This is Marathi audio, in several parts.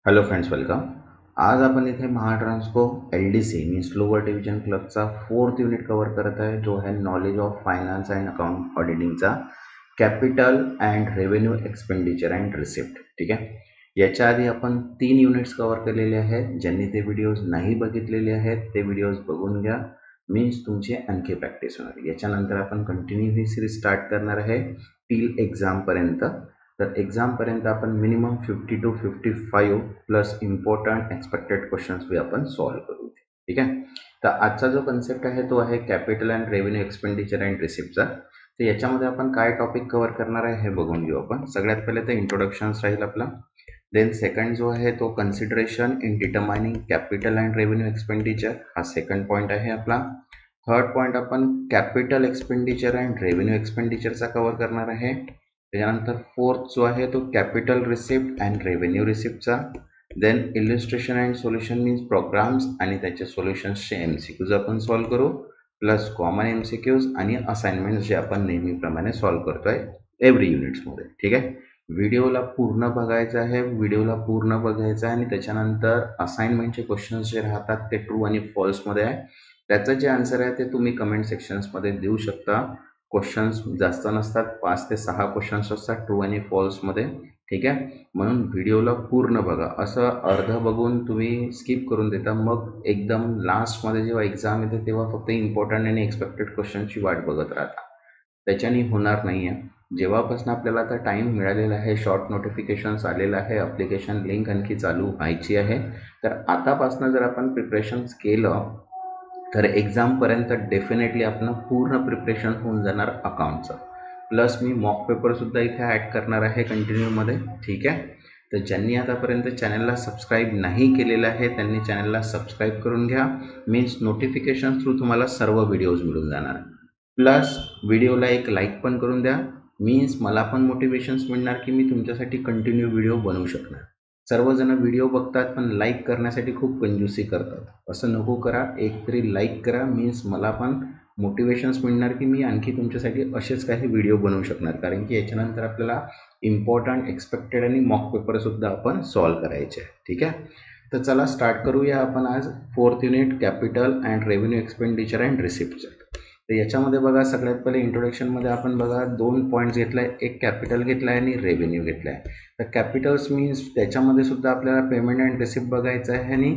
Hello friends, welcome. आज आपण इथे Mahatransco LDC means lower division क्लबचा 4th युनिट कव्हर करत आहे, जो आहे knowledge of finance and account ऑडिटिंगचा capital and revenue expenditure and receipt. ठीक आहे. याच्या आधी आपण 3 युनिट्स कव्हर केलेले आहेत. ज्यांनी ते व्हिडिओज नाही बघितलेले आहेत ते व्हिडिओज बघून घ्या, मीन्स तुमची आणखी प्रॅक्टिस होणार. याच्यानंतर आपण कंटिन्यू ही सिरीज स्टार्ट करणार आहे टिल एक्झामपर्यंत. तर एक्झामपर्यंत आपण minimum 50 to 55 plus important expected questions भी आपण सॉल्व करू. ठीक आहे. तर आजचा जो कन्सेप्ट आहे तो आहे capital and revenue expenditure and रिसिप्टचा. तर याच्यामध्ये आपण काय टॉपिक कव्हर करणार आहे हे बघून घेऊ आपण. सगळ्यात पहिले तर इंट्रोडक्शन्स राहील आपला. देन सेकंड जो आहे तो consideration in determining capital and revenue expenditure, हा सेकंड पॉईंट आहे आपला. थर्ड पॉईंट आपण कॅपिटल एक्सपेंडिचर अँड रेव्हेन्यू एक्सपेंडिचरचा कव्हर करणार आहे. त्यानंतर फोर्थ जो आहे तो कॅपिटल रिसिप्ट अँड रेव्हेन्यू रिसिप्टचा. Then illustration and solution means programs आणि त्याचे सोल्युशन्सचे MCQज आपण सॉल्व करू, प्लस कॉमन MCQज आणि असाइनमेंट जे आपण नेहमीप्रमाणे सॉल्व करतोय एव्हरी युनिट्समध्ये. ठीक आहे. व्हिडिओला पूर्ण बघायचं आहे, व्हिडिओला पूर्ण बघायचं आहे आणि त्याच्यानंतर असाइनमेंटचे क्वेश्चन्स जे राहतात ते ट्रू आणि फॉल्समध्ये आहे. त्याचं जे आन्सर आहे ते तुम्ही कमेंट सेक्शन्समध्ये देऊ शकता. क्वेश्चन्स जास्त नसतात, 5 ते 6 क्वेश्चन्स असतात ट्रू आणि फॉल्समध्ये. ठीक आहे. म्हणून व्हिडिओला पूर्ण बघा. असं अर्ध बघून तुम्ही स्किप करून देता, मग एकदम लास्टमध्ये जेव्हा एक्झाम येते तेव्हा फक्त इम्पॉर्टंट आणि एक्सपेक्टेड क्वेश्चनची वाट बघत राहता. त्याच्याने होणार नाही आहे. जेव्हापासून आपल्याला आता टाईम मिळालेला आहे, शॉर्ट नोटिफिकेशन्स आलेलं आहे, ॲप्लिकेशन लिंक आणखी चालू व्हायची आहे, तर आतापासून जर आपण प्रिपरेशन्स केलं तर एक्झामपर्यंत डेफिनेटली आपण पूर्ण प्रिपरेशन होऊन जाणार अकाउंटचं. प्लस मी मॉक पेपरसुद्धा इथे ॲड करणार आहे कंटिन्यूमध्ये. ठीक आहे. तर ज्यांनी आतापर्यंत चॅनलला सबस्क्राईब नाही केलेलं आहे त्यांनी चॅनलला सबस्क्राईब करून घ्या, मीन्स नोटिफिकेशन थ्रू तुम्हाला सर्व व्हिडिओज मिळून जाणार. प्लस व्हिडिओला एक लाईक पण करून द्या, मीन्स मला पण मोटिवेशन्स मिळणार की मी तुमच्यासाठी कंटिन्यू व्हिडिओ बनवू शकणार. सर्वजण व्हिडिओ बघतात पण लाईक करण्यासाठी खूप कंजूसी करतात. असं नको करा, एक तरी लाईक करा, मीन्स मला पण मोटिवेशन्स मिळणार की मी आणखी तुमच्यासाठी असेच काही व्हिडिओ बनवू शकणार. कारण की याच्यानंतर आपल्याला इम्पॉर्टंट एक्सपेक्टेड आणि मॉक पेपरसुद्धा आपण सॉल्व करायचे आहे. ठीक आहे. तर चला स्टार्ट करूया आपण आज 4th unit capital and revenue expenditure and रिसिप्टचं. तर याच्यामध्ये बघा, सगळ्यात पहिले इंट्रोडक्शनमध्ये आपण बघा 2 पॉईंट्स घेतला आहे, एक कॅपिटल घेतला आहे आणि रेव्हेन्यू घेतला आहे. तर कॅपिटल्स मीन्स त्याच्यामध्ये सुद्धा आपल्याला पेमेंट अँड रिसिप्ट बघायचं आहे आणि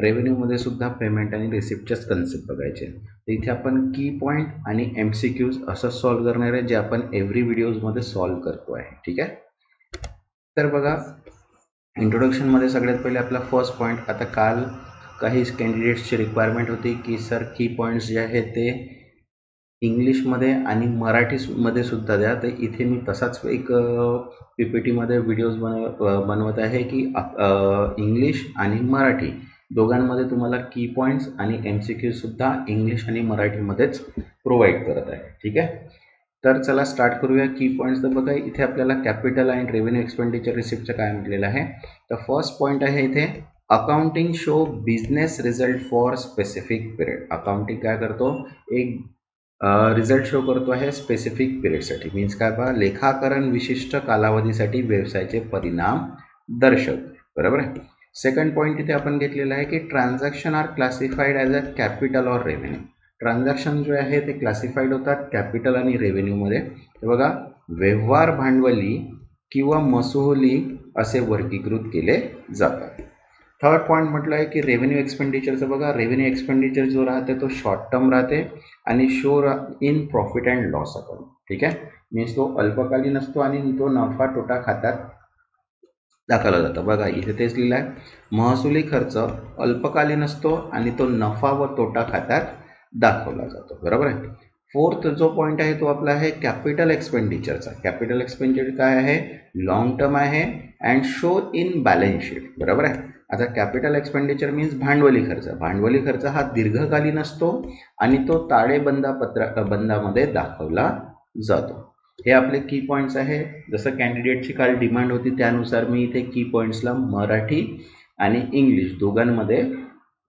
रेव्हेन्यूमध्ये सुद्धा पेमेंट आणि रिसिप्टचेच कन्सेप्ट बघायचे. तर इथे आपण की पॉईंट आणि MCQज असं सॉल्व करणार आहे जे आपण एव्हरी व्हिडिओजमध्ये सॉल्व करतो आहे. ठीक आहे. तर बघा, इंट्रोडक्शनमध्ये सगळ्यात पहिले आपला फर्स्ट पॉईंट. आता काल काही कॅन्डिडेट्सची रिक्वायरमेंट होती की सर की पॉईंट्स जे आहेत ते इंग्लिशमध्ये आणि मराठीमध्ये सुद्धा द्या. तर इथे मी तसाच एक PPTमध्ये व्हिडिओज बनवत आहे की इंग्लिश आणि मराठी दोघांमध्ये तुम्हाला की पॉईंट्स आणि MCQसुद्धा इंग्लिश आणि मराठीमध्येच प्रोव्हाइड करत आहे. ठीक आहे. तर चला स्टार्ट करूया की पॉईंट्स. तर बघा, इथे आपल्याला कॅपिटल अँड रेव्हेन्यू एक्सपेंडिचर रिसिप्टचं काय म्हटलेलं आहे. तर फर्स्ट पॉईंट आहे इथे accounting show business result for specific period. Accounting काय करतो, एक रिझल्ट शो करतो आहे स्पेसिफिक पिरियडसाठी. मीन्स काय पहा, लेखाकरण विशिष्ट कालावधीसाठी व्यवसायाचे परिणाम दर्शवते. बरोबर आहे. सेकंड पॉईंट इथे आपण घेतलेला आहे की transaction are classified as a capital or revenue. Transaction जे आहे ते क्लासिफाईड होतात कॅपिटल आणि रेव्हेन्यूमध्ये. तर बघा, व्यवहार भांडवली किंवा महसुली असे वर्गीकृत केले जातात. थर्ड पॉईंट म्हटलं आहे की रेव्हेन्यू एक्सपेंडिचरचं. बघा, रेव्हेन्यू एक्सपेंडिचर जो राहते तो शॉर्ट टर्म राहते आणि show in profit and loss account. ठीक आहे. मीन्स तो अल्पकालीन असतो आणि तो नफा तोटा खात्यात दाखवला जातो. बघा, इथे तेच लिहिलं आहे, महसुली खर्च अल्पकालीन असतो आणि तो नफा व तोटा खात्यात दाखवला जातो. बरोबर आहे. फोर्थ जो पॉईंट आहे तो आपला आहे कॅपिटल एक्सपेंडिचरचा. कॅपिटल एक्सपेंडिचर काय आहे, लॉंग टर्म आहे and show in balance sheet. बरोबर आहे. आता कॅपिटल एक्सपेंडिचर मीन्स भांडवली खर्च. भांडवली खर्च हा दीर्घकालीन असतो आणि तो ताळेबंदामध्ये दाखवला जातो. हे आपले की पॉईंट्स आहे. जसं कॅन्डिडेटची काल डिमांड होती त्यानुसार मी इथे की पॉईंट्सला मराठी आणि इंग्लिश दोघांमध्ये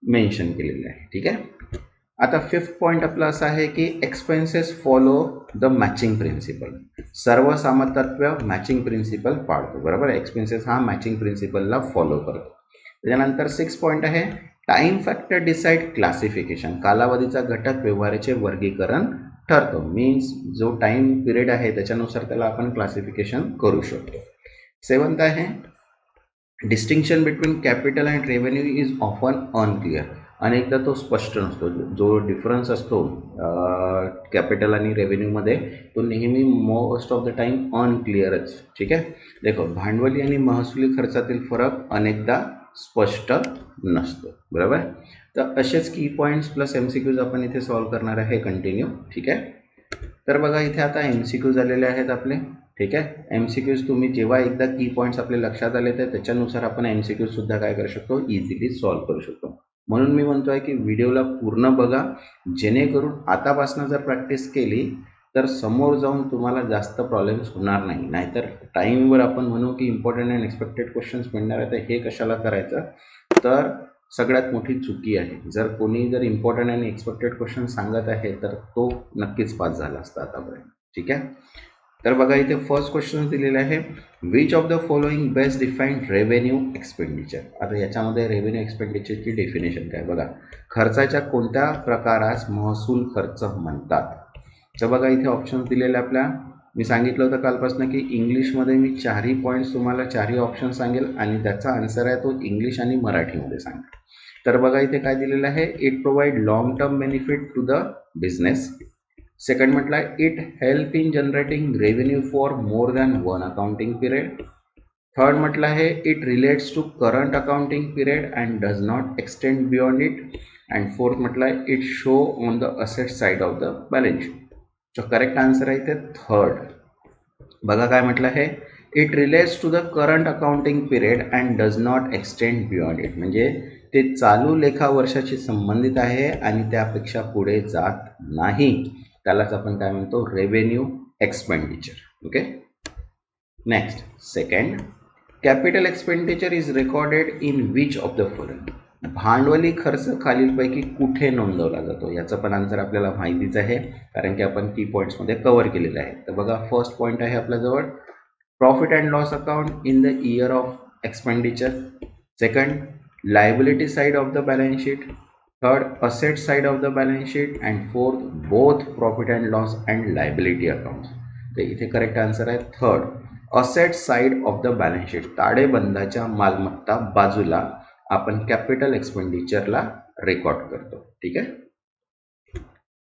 मेन्शन केलेले आहे. ठीक आहे. आता फिफ्थ पॉईंट आपला असा आहे की expenses follow the matching principle. सर्व सामर्थ्य मॅचिंग प्रिन्सिपल पाळतो. बरोबर आहे. एक्सपेन्सेस हा मॅचिंग प्रिन्सिपलला फॉलो करतो. त्याच्यानंतर 6 पॉईंट आहे टाइम फॅक्टर डिसाइड क्लासिफिकेशन, कालावधीचा घटक व्यवहाराचे वर्गीकरण ठरतो. मीन्स जो टाइम पिरियड आहे त्याच्यानुसार त्याला आपण क्लासिफिकेशन करू शकतो. 7th आहे distinction between capital and revenue is often unclear, अनेकदा तो स्पष्ट नसतो. जो डिफरन्स असतो कॅपिटल आणि रेव्हेन्यूमध्ये तो नेहमी मोस्ट ऑफ द टाइम अनक्लिअरच. ठीक आहे. देखो भांडवली आणि महसुली खर्चातील फरक अनेकदा स्पष्ट नसतो. बरोबर. तर असेच की पॉईंट्स प्लस MCQज आपण इथे सॉल्व्ह करणार आहे कंटिन्यू. ठीक आहे. तर बघा इथे आता MCQज आलेले आहेत आपले. ठीक आहे. MCQज तुम्ही जेव्हा एकदा की पॉईंट्स आपले लक्षात आले तर त्याच्यानुसार आपण MCQज सुद्धा काय करू शकतो, इझिली सॉल्व्ह करू शकतो. म्हणून मी म्हणतोय की व्हिडिओला पूर्ण बघा, जेणेकरून आतापासून जर प्रॅक्टिस केली तर समोर जाऊन तुम्हाला जास्त प्रॉब्लेम्स होणार नाही. नाहीतर टाईमवर आपण म्हणू की इम्पॉर्टंट अँड एक्सपेक्टेड क्वेश्चन्स मिळणार आहे, तर हे कशाला करायचं, तर सगळ्यात मोठी चुकी आहे. जर कोणी जर इम्पॉर्टंट आणि एक्सपेक्टेड क्वेश्चन सांगत आहे तर तो नक्कीच पास झाला असता आतापर्यंत. ठीक आहे. तर बघा इथे फर्स्ट क्वेश्चन दिलेला आहे which of the following best defined revenue expenditure. आता याच्यामध्ये रेव्हेन्यू एक्सपेंडिचरची डेफिनेशन काय बघा, खर्चाच्या कोणत्या प्रकारास महसूल खर्च म्हणतात. तर बघा इथे ऑप्शन दिलेले आपल्या, मी सांगितलं होतं कालपासून की इंग्लिशमध्ये मी 4ही पॉईंट्स तुम्हाला 4ही ऑप्शन सांगेल आणि त्याचा आन्सर आहे तो इंग्लिश आणि मराठीमध्ये सांगेल. तर बघा इथे काय दिलेलं आहे, it provide long term benefit to the business. Second म्हटलं आहे it help in generating revenue for more than one accounting period. Third म्हटलं आहे it relates to current accounting period and does not extend beyond it. And fourth म्हटलं आहे it show on the asset side of the balance sheet. जो करेक्ट आन्सर आहे ते थर्ड. बघा काय म्हटलं आहे, it relates to the current accounting period and does not extend beyond it, म्हणजे ते चालू लेखा वर्षाशी संबंधित आहे आणि त्यापेक्षा पुढे जात नाही. त्यालाच आपण काय म्हणतो, revenue expenditure. Okay. Next second, capital expenditure is recorded in which of the following. भांडवली खर्च खालीलपैकी कुठे नोंदवला जातो. याचं पण आन्सर आपल्याला माहितीच आहे कारण की आपण की पॉईंट्समध्ये कव्हर केलेलं आहे. तर बघा फर्स्ट पॉईंट आहे आपल्याजवळ profit and loss account in the year of expenditure. Second, liability side of the balance sheet. Third, asset side of the balance sheet. And fourth, both profit and loss and liability account. तर इथे करेक्ट आन्सर आहे third, asset side of the balance sheet. ताळेबंदाच्या मालमत्ता बाजूला आपण कॅपिटल एक्सपेंडिचरला रेकॉर्ड करतो. ठीक आहे.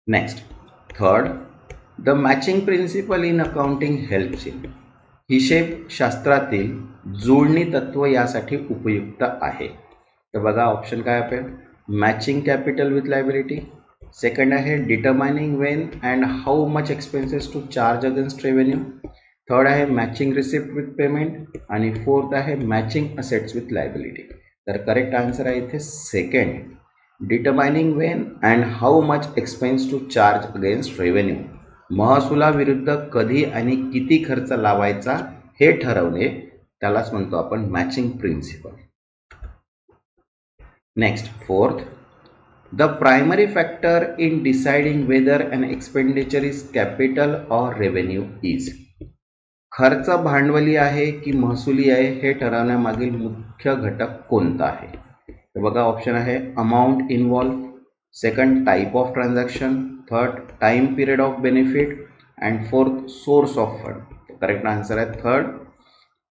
Next third, the matching principle in accounting helps in. हिशेब शास्त्रातील जुळणी तत्व यासाठी उपयुक्त आहे. तर बघा ऑप्शन काय आहे, matching capital with liability. Second आहे determining when and how much expenses to charge against revenue. Third आहे मॅचिंग रिसिप्ट विथ पेमेंट. आणि फोर्थ आहे मॅचिंग असेट्स विथ लायबिलिटी. तर करेक्ट आन्सर आहे इथे second, determining when and how much expense to charge against revenue. महसुलाविरुद्ध कधी आणि किती खर्च लावायचा हे ठरवणे, त्यालाच म्हणतो आपण matching principle. Next fourth, the primary factor in deciding whether an expenditure is capital or revenue is. खर्च भांडवली आहे की महसुली आहे हे ठरवण्यामागील मुख्य घटक कोणता आहे. तर बघा ऑप्शन आहे amount involve. Second, type of transaction. Third, time period of benefit. And fourth, source of fund. Correct answer आहे third,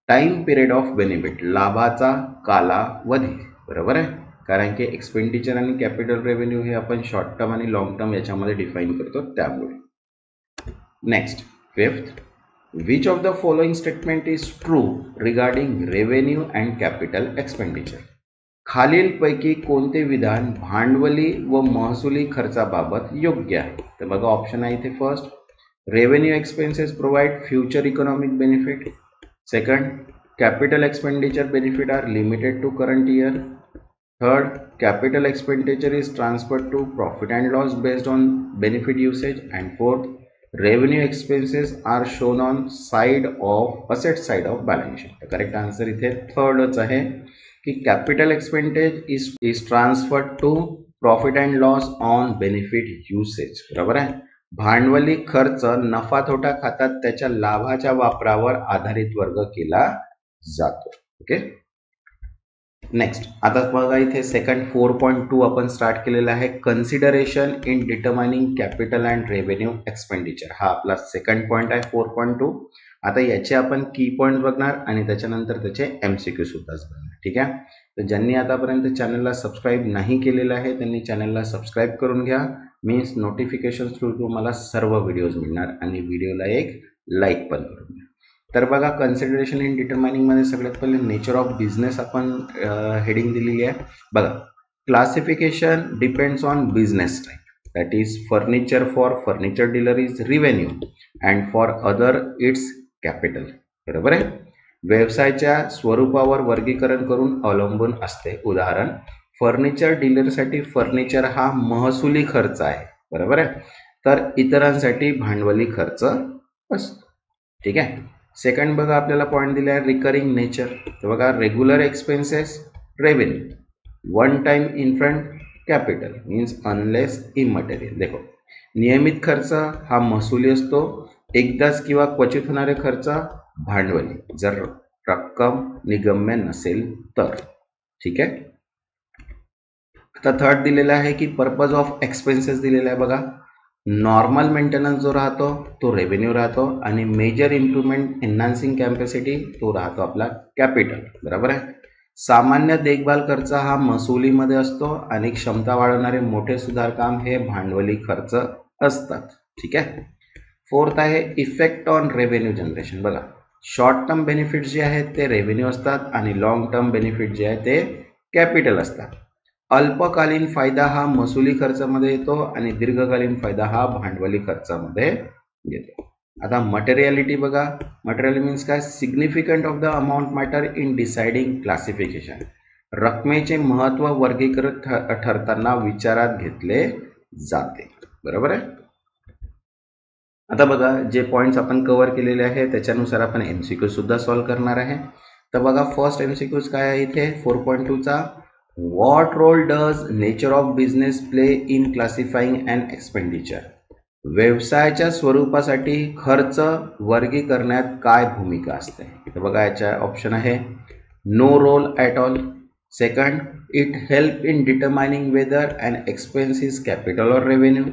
time period of benefit, लाभाचा कालावधी. बरोबर आहे, कारण की एक्सपेंडिचर आणि कॅपिटल रेव्हेन्यू हे आपण शॉर्ट टर्म आणि लॉंग टर्म याच्यामध्ये डिफाईन करतो त्यामुळे. Next fifth, which of the following statement is true regarding revenue and capital expenditure. खालीलपैकी कोणते विधान भांडवली व महसुली खर्चाबाबत योग्य आहे. तर बघा ऑप्शन आहे इथे first, revenue expenses provide future economic benefit. Second, capital expenditure benefit are limited to current year. Third, capital expenditure is transferred to profit and loss based on benefit usage. And fourth, revenue expenses are shown on side of asset side of balance sheet. The correct answer इथे थर्डच आहे की capital expenditure is transferred to profit and loss on benefit usage. बरोबर आहे. भांडवली खर्च नफा तोटा खात्यात त्याच्या लाभाच्या वापरावर आधारित वर्ग केला जातो. ओके. नेक्स्ट आता बघा इथे सेकंड 4.2 आपण स्टार्ट केलेला आहे, consideration in determining capital and revenue expenditure. हा आपला सेकंड पॉईंट आहे 4.2. आता याचे आपण की पॉईंट बघणार आणि त्याच्यानंतर त्याचे MCQ सुद्धाच बघणार. ठीक आहे, तर ज्यांनी आतापर्यंत चॅनलला सबस्क्राईब नाही केलेलं आहे त्यांनी चॅनलला सबस्क्राईब करून घ्या. मीन्स नोटिफिकेशन थ्रू तुम्हाला सर्व व्हिडिओज मिळणार आणि व्हिडिओला एक लाईक पण करून घ्या. तर बघा कन्सिडरेशन इन डिटर्माइनिंग मध्ये सगळ्यात पहिले नेचर ऑफ बिझनेस आपण हेडिंग दिलेली आहे. बघा, classification depends on business type. That is furniture for furniture dealer is revenue and for other it's capital. बरोबर आहे. व्यवसायाच्या स्वरूपावर वर्गीकरण करून अवलंबून असते. उदाहरण, फर्निचर डीलरसाठी फर्निचर हा महसुली खर्च आहे. बरोबर आहे, तर इतरांसाठी भांडवली खर्च असतो. ठीक आहे. सेकंड बघा आपल्याला पॉईंट दिला आहे रिकरिंग नेचर. तर बघा, regular expenses revenue, one time infrequent capital means unless immaterial. देखो, नियमित खर्च हा महसुली असतो, एकदाच किंवा क्वचित होणारे खर्च भांडवली, जर रक्कम निगम्य नसेल तर. ठीक आहे. आता थर्ड दिलेला आहे की पर्पज ऑफ एक्सपेन्सेस दिलेला आहे. बघा, नॉर्मल मेंटेनन्स जो राहतो तो रेव्हेन्यू राहतो आणि मेजर इम्प्रूव्हमेंट एन्हान्सिंग कॅपॅसिटी तो राहतो आपला कॅपिटल. बरोबर आहे. सामान्य देखभाल खर्च हा महसुलीमध्ये असतो आणि क्षमता वाढवणारे मोठे सुधारकाम हे भांडवली खर्च असतात. ठीक आहे. फोर्थ आहे इफेक्ट ऑन रेव्हेन्यू जनरेशन. बघा, शॉर्ट टर्म बेनिफिट जे आहेत ते रेव्हेन्यू असतात आणि लॉंग टर्म बेनिफिट जे आहे ते कॅपिटल असतात. अल्पकालीन फायदा हा महसुली खर्चामध्ये येतो आणि दीर्घकालीन फायदा हा भांडवली खर्चामध्ये येतो. आता मटेरियलिटी बघा, मटेरियल मीन्स काय, significant of the amount matter in deciding classification. रकमेचे महत्व वर्गीकृत ठरताना विचारात घेतले जाते. बरोबर आहे. आता बघा, जे पॉइंट्स आपण कव्हर केलेले आहे त्याच्यानुसार आपण MCQ सुद्धा सॉल्व्ह करणार आहे. तर बघा, फर्स्ट MCQ काय आहे इथे 4.2 चा, What role does nature of business play in classifying an expenditure? व्यवसायाच्या स्वरूपासाठी खर्च वर्गीकरणात काय भूमिका असते. तर बघा, याच्या ऑप्शन आहे no role at all. Second, it help in determining whether an expense is capital or revenue.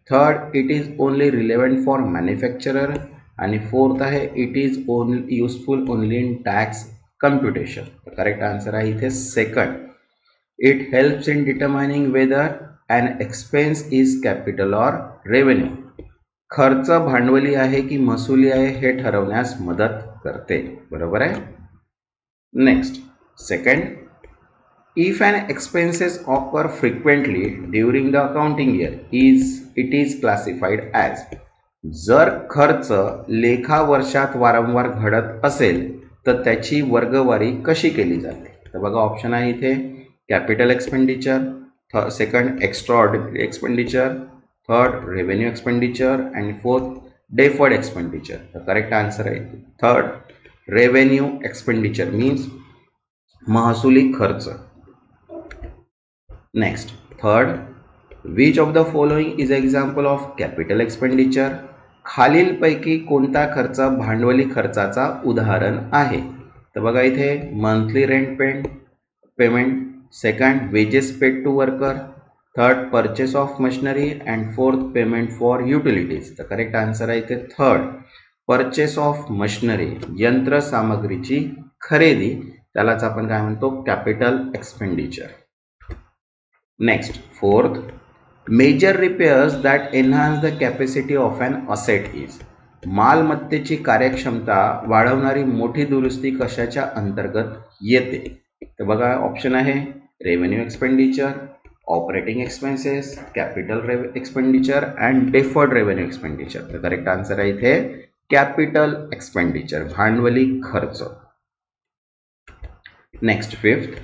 Third, it is only relevant for manufacturer. आणि फोर्थ आहे it is only useful only in tax computation. Correct answer आहे इथे second, it helps in determining whether an expense is capital or revenue. खर्च भांडवली आहे की महसुली आहे हे ठरवण्यास मदत करते. बरोबर आहे. Next, second, if an expenses occur frequently during the accounting year it is classified as. जर खर्च लेखा वर्षात वारंवार घडत असेल तर त्याची वर्गवारी कशी केली जाते. तर बघा, ऑप्शन आहे इथे capital expenditure, second extraordinary expenditure, third revenue expenditure and fourth deferred expenditure. तर करेक्ट आन्सर आहे थर्ड, रेव्हेन्यू एक्सपेंडिचर मीन्स महसुली खर्च. Next, third, which of the following is example of capital expenditure. खालीलपैकी कोणता खर्च भांडवली खर्चाचा उदाहरण आहे. तर बघा, इथे monthly rent payment, second wages paid to worker, third purchase of machinery and fourth payment for utilities. तर करेक्ट आन्सर आहे इथे थर्ड, परचेस ऑफ मशिनरी, यंत्र सामग्रीची खरेदी, त्यालाच आपण काय म्हणतो capital expenditure. Next, fourth, major repairs that enhance the capacity of an asset is. मालमत्तेची कार्यक्षमता वाढवणारी मोठी दुरुस्ती कशाच्या अंतर्गत येते. तर बघा, ऑप्शन आहे revenue expenditure, operating expenses, capital expenditure and deferred revenue expenditure. तर करेक्ट आन्सर आहे इथे कॅपिटल एक्सपेंडिचर, भांडवली खर्च. Next, fifth,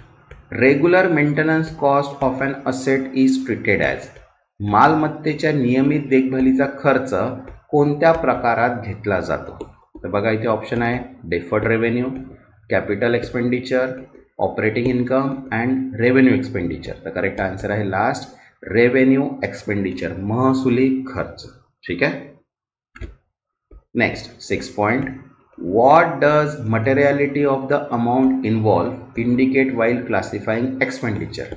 regular maintenance cost of an asset is treated as. मालमत्तेच्या नियमित देखभालीचा खर्च कोणत्या प्रकारात घेतला जातो. तर बघा, इथे ऑप्शन आहे deferred revenue, capital expenditure, operating income and revenue expenditure. तर करेक्ट आन्सर आहे लास्ट, रेव्हेन्यू एक्सपेंडिचर, महसुली खर्च. ठीक आहे. Next, 6 point, What does materiality of the amount involved indicate while classifying expenditure?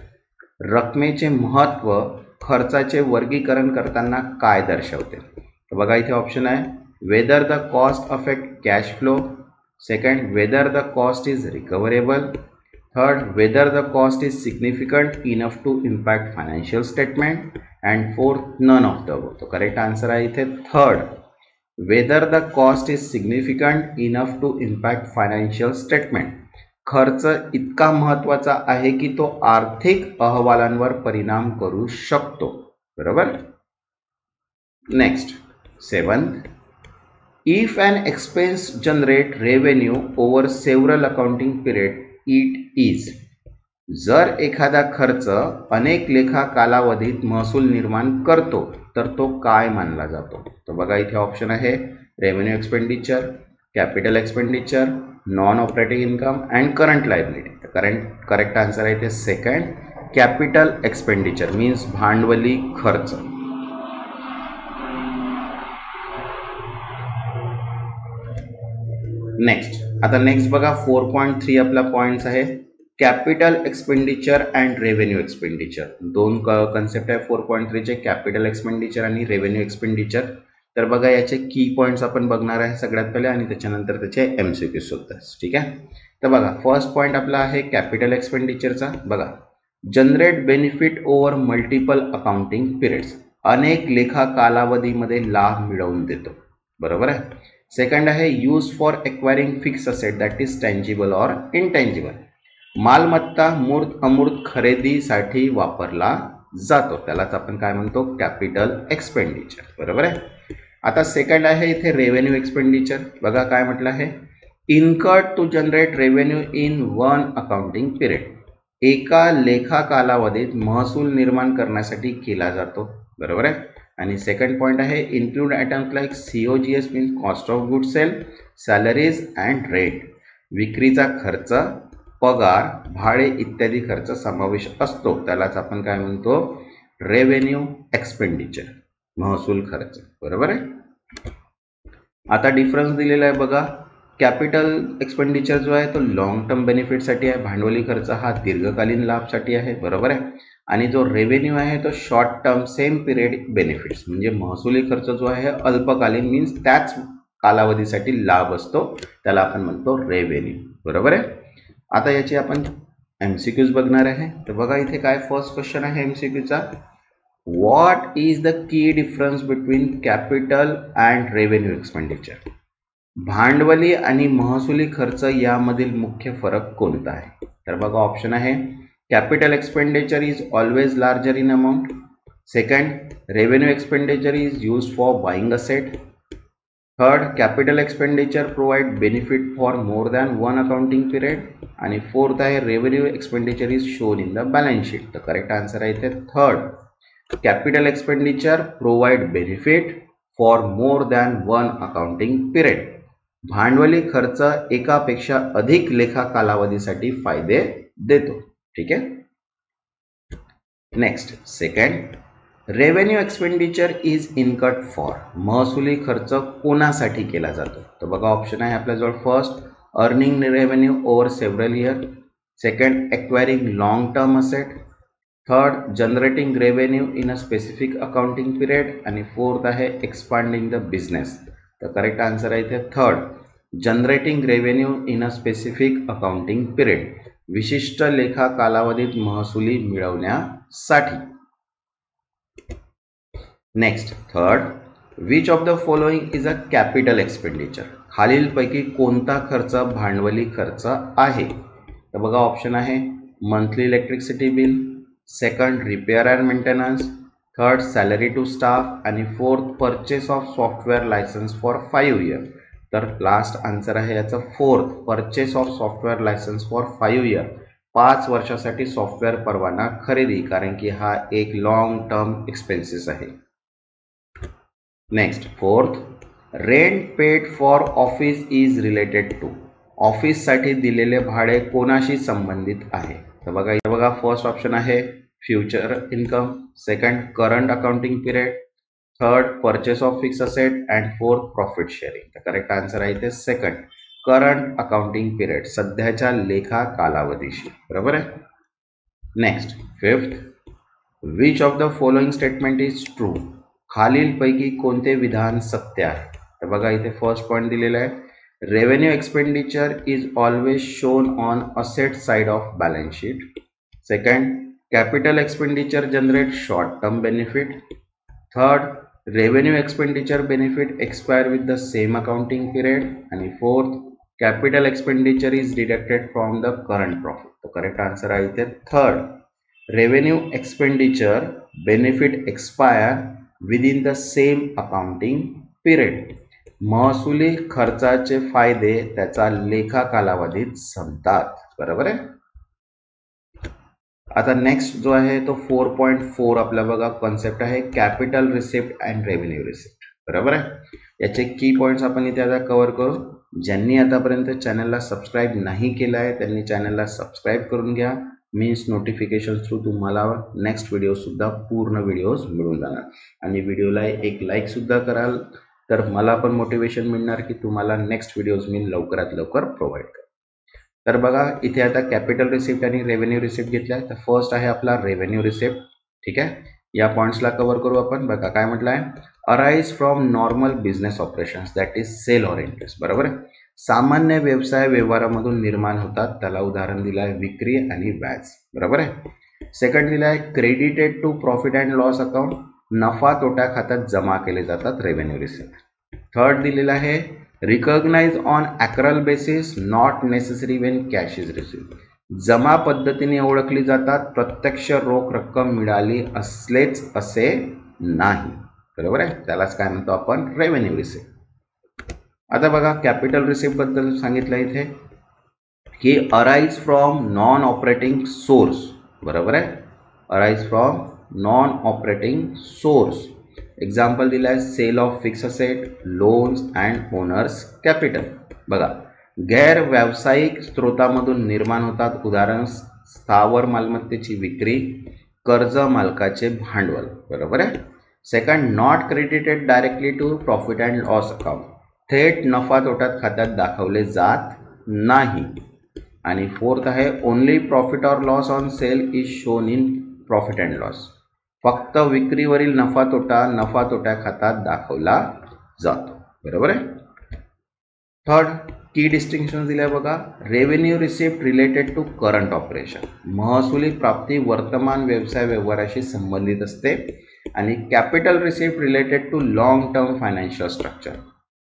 रकमेचे महत्व खर्चाचे वर्गीकरण करताना काय दर्शवते? तर बघा इथे ऑप्शन आहे whether the cost affect cash flow, second whether the cost is recoverable, third whether the cost is significant enough to impact financial statement, and fourth none of the above. तो करेक्ट आन्सर आहे इथे third, whether the cost is significant enough to impact financial statement. खर्च इतका महत्वाचा आहे की तो आर्थिक अहवालांवर परिणाम करू शकतो. बरोबर. Next 7th, if an expense generate revenue over several accounting period it is. जर एखादा खर्च अनेक लेखा कालावधीत महसूल निर्माण करतो तर तो काय मानला जातो? तर बघा इथे ऑप्शन आहे revenue expenditure, capital expenditure, non operating income and current liability. तर करेक्ट आन्सर आहे इथे सेकंड, कॅपिटल एक्सपेंडिचर मीन्स भांडवली खर्च. नेक्स्ट बघा 4.3 आपला पॉइंट्स आहे capital expenditure and revenue expenditure. दोन कन्सेप्ट आहे 4.3 चे, कॅपिटल एक्सपेंडिचर आणि रेव्हेन्यू एक्सपेंडिचर. तर बघा याचे की पॉइंट्स आपण बघणार आहे सगळ्यात पहिले आणि त्याच्यानंतर त्याचे MCQ सुद्धा. ठीक आहे. तर बघा फर्स्ट पॉइंट आपला आहे कॅपिटल एक्सपेंडिचरचा. बघा generate benefit over multiple accounting periods, अनेक लेखा कालावधीमध्ये लाभ मिळवून देतो. बरोबर आहे. सेकंड आहे use for acquiring fix asset that is tangible or intangible, मालमत्ता मूर्त अमूर्त खरेदीसाठी वापरला जातो, त्यालाच आपण काय म्हणतो कॅपिटल एक्सपेंडिचर. बरोबर आहे. आता सेकंड आहे इथे रेव्हेन्यू एक्सपेंडिचर. बघा काय म्हटलं आहे incurred to generate revenue in one accounting period, एका लेखा कालावधीत महसूल निर्माण करण्यासाठी केला जातो. बरोबर आहे. आणि सेकंड पॉइंट आहे include items like COGS means cost of good sale, salaries and rent, विक्रीचा खर्च, पगार, भाडे इत्यादी खर्च समावेश असतो, त्यालाच आपण काय म्हणतो रेव्हेन्यू एक्सपेंडिचर, महसूल खर्च. बरोबर आहे. आता डिफरन्स दिलेला आहे बघा, कॅपिटल एक्सपेंडिचर जो आहे तो लॉंग टर्म बेनिफिटसाठी आहे, भांडवली खर्च हा दीर्घकालीन लाभसाठी आहे. बरोबर आहे. आणि जो रेव्हेन्यू आहे तो short term same period benefits, म्हणजे महसुली खर्च जो आहे अल्पकालीन मीन्स त्याच कालावधीसाठी लाभ असतो, त्याला आपण म्हणतो रेव्हेन्यू. बरोबर आहे. आता याची आपण MCQs बघणार आहे. तर बघा इथे काय फर्स्ट क्वेश्चन आहे MCQचा, what is the key difference between capital and revenue expenditure, भांडवली आणि महसुली खर्च यामधील मुख्य फरक कोणता आहे? तर बघा ऑप्शन आहे capital expenditure is always larger in amount, second revenue expenditure is used for buying asset, third capital expenditure provide benefit for more than one accounting period, आणि फोर्थ आहे revenue expenditure is shown in the balance sheet. तर करेक्ट आन्सर आहे इथे third, capital expenditure provide benefit for more than one accounting period, भांडवली खर्च एकापेक्षा अधिक लेखा कालावधीसाठी फायदे देतो. ठीक आहे. Next second, revenue expenditure is इनकट for, महसुली खर्च कोणासाठी केला जातो? तर बघा ऑप्शन आहे आपल्याजवळ first earning revenue over several year, second acquiring long term asset, third generating revenue in a specific accounting period, आणि फोर्थ आहे एक्सपांडिंग द बिझनेस. तर करेक्ट आन्सर आहे इथे third, generating revenue in a specific accounting period, विशिष्ट लेखा कालावधीत महसुली मिळवण्यासाठी. Next third, which of the following is a capital expenditure, खालीलपैकी कोणता खर्च भांडवली खर्च आहे? तर बघा ऑप्शन आहे monthly electricity bill, second repair and maintenance, third salary to staff, आणि fourth purchase of software license for 5 year. तर लास्ट आन्सर आहे याचं fourth, purchase of software license for 5 year, 5 वर्षासाठी सॉफ्टवेअर परवाना खरेदी, कारण की हा एक लॉंग टर्म एक्सपेन्सेस आहे. Next fourth, rent paid for office is related to, ऑफिससाठी दिलेले भाडे कोणाशी संबंधित आहे? तर बघा फर्स्ट ऑप्शन आहे future income, second current accounting period, third purchase of fix asset and fourth profit sharing. तर करेक्ट आन्सर आहे ते सेकंड, करंट अकाउंटिंग पिरियड, सध्याच्या लेखा कालावधीशी. बरोबर आहे. Next fifth, which of the following statement is true. खालीलपैकी कोणते विधान सत्य आहे. तर बघा इथे फर्स्ट पॉईंट दिलेला आहे, revenue expenditure is always shown on asset side of balance sheet. Second, capital expenditure generate short term benefit. Third, revenue expenditure benefit expire with the same accounting period. आणि fourth, capital expenditure is deducted from the current profit. तो करेक्ट आन्सर आहे इथे third, revenue expenditure benefit expire within the same accounting period. महसुली खर्चाचे फायदे त्याचा लेखा कालावधीत संपतात. बरोबर आहे. आता नेक्स्ट जो आहे तो 4.4 आपला बघा कॉन्सेप्ट आहे, capital receipt and revenue receipt. बरोबर आहे. याचे की पॉईंट्स आपण इथे आता कव्हर करू. ज्यांनी आतापर्यंत चॅनलला सबस्क्राईब नाही केलं आहे त्यांनी चॅनलला सबस्क्राईब करून घ्या. मीन्स नोटिफिकेशन थ्रू तुम्हाला नेक्स्ट व्हिडिओसुद्धा पूर्ण व्हिडिओज मिळून जाणार. आणि व्हिडिओला एक लाईकसुद्धा कराल तर मला पण मोटिवेशन मिळणार की तुम्हाला नेक्स्ट व्हिडिओज मी लवकरात लवकर प्रोव्हाइड करेन. तर बघा इथे आता कॅपिटल रिसिप्ट आणि रेव्हेन्यू रिसिप्ट घेतला. तर फर्स्ट आहे आपला रेव्हेन्यू रिसिप्ट. ठीक आहे, या पॉईंट्सला कव्हर करू आपण. बघा काय म्हटलं आहे, arise from normal business operations that is sale or interest. बरोबर आहे. सामान्य व्यवसाय व्यवहारामधून निर्माण होतात, त्याला उदाहरण दिलं आहे विक्री आणि व्याज. बरोबर आहे. सेकंड दिलं आहे credited to profit and loss account, नफा तोटा खात्यात जमा केले जातात रेव्हेन्यू रिसिप्ट. थर्ड दिलेला आहे recognise on accrual basis not necessary when cash is received, जमा पद्धतीने ओळखली जातात, प्रत्यक्ष रोख रक्कम मिळाली असलेच असे नाही. बरोबर आहे. त्यालाच काय म्हणतो आपण, रेव्हेन्यू रिसिप्ट. आता बघा कॅपिटल रिसिप्ट बद्दल सांगितलं इथे की arise from non operating source. बरोबर आहे. Arise from non operating source. Example दिलं आहे sale of fix asset, loans and owner's capital. बघा गैर व्यावसायिक स्रोतामधून निर्माण होतात, उदाहरण स्थावर मालमत्तेची विक्री, कर्ज मालकाचे भांडवल. बरोबर आहे. Second, not credited directly to profit and loss account, थेट नफा तोटा खात्यात दाखवले जात नाही. आणि फोर्थ आहे only profit or loss on sale is shown in profit and loss, फक्त विक्रीवरील नफा तोटा खात्यात दाखवला जातो. बरोबर आहे. थर्ड की डिस्टिंक्शन दिलं आहे बघा, revenue receipt related to current operation, महसुली प्राप्ती वर्तमान व्यवसाय व्यवहाराशी संबंधित असते. आणि capital receipt related to long term financial structure,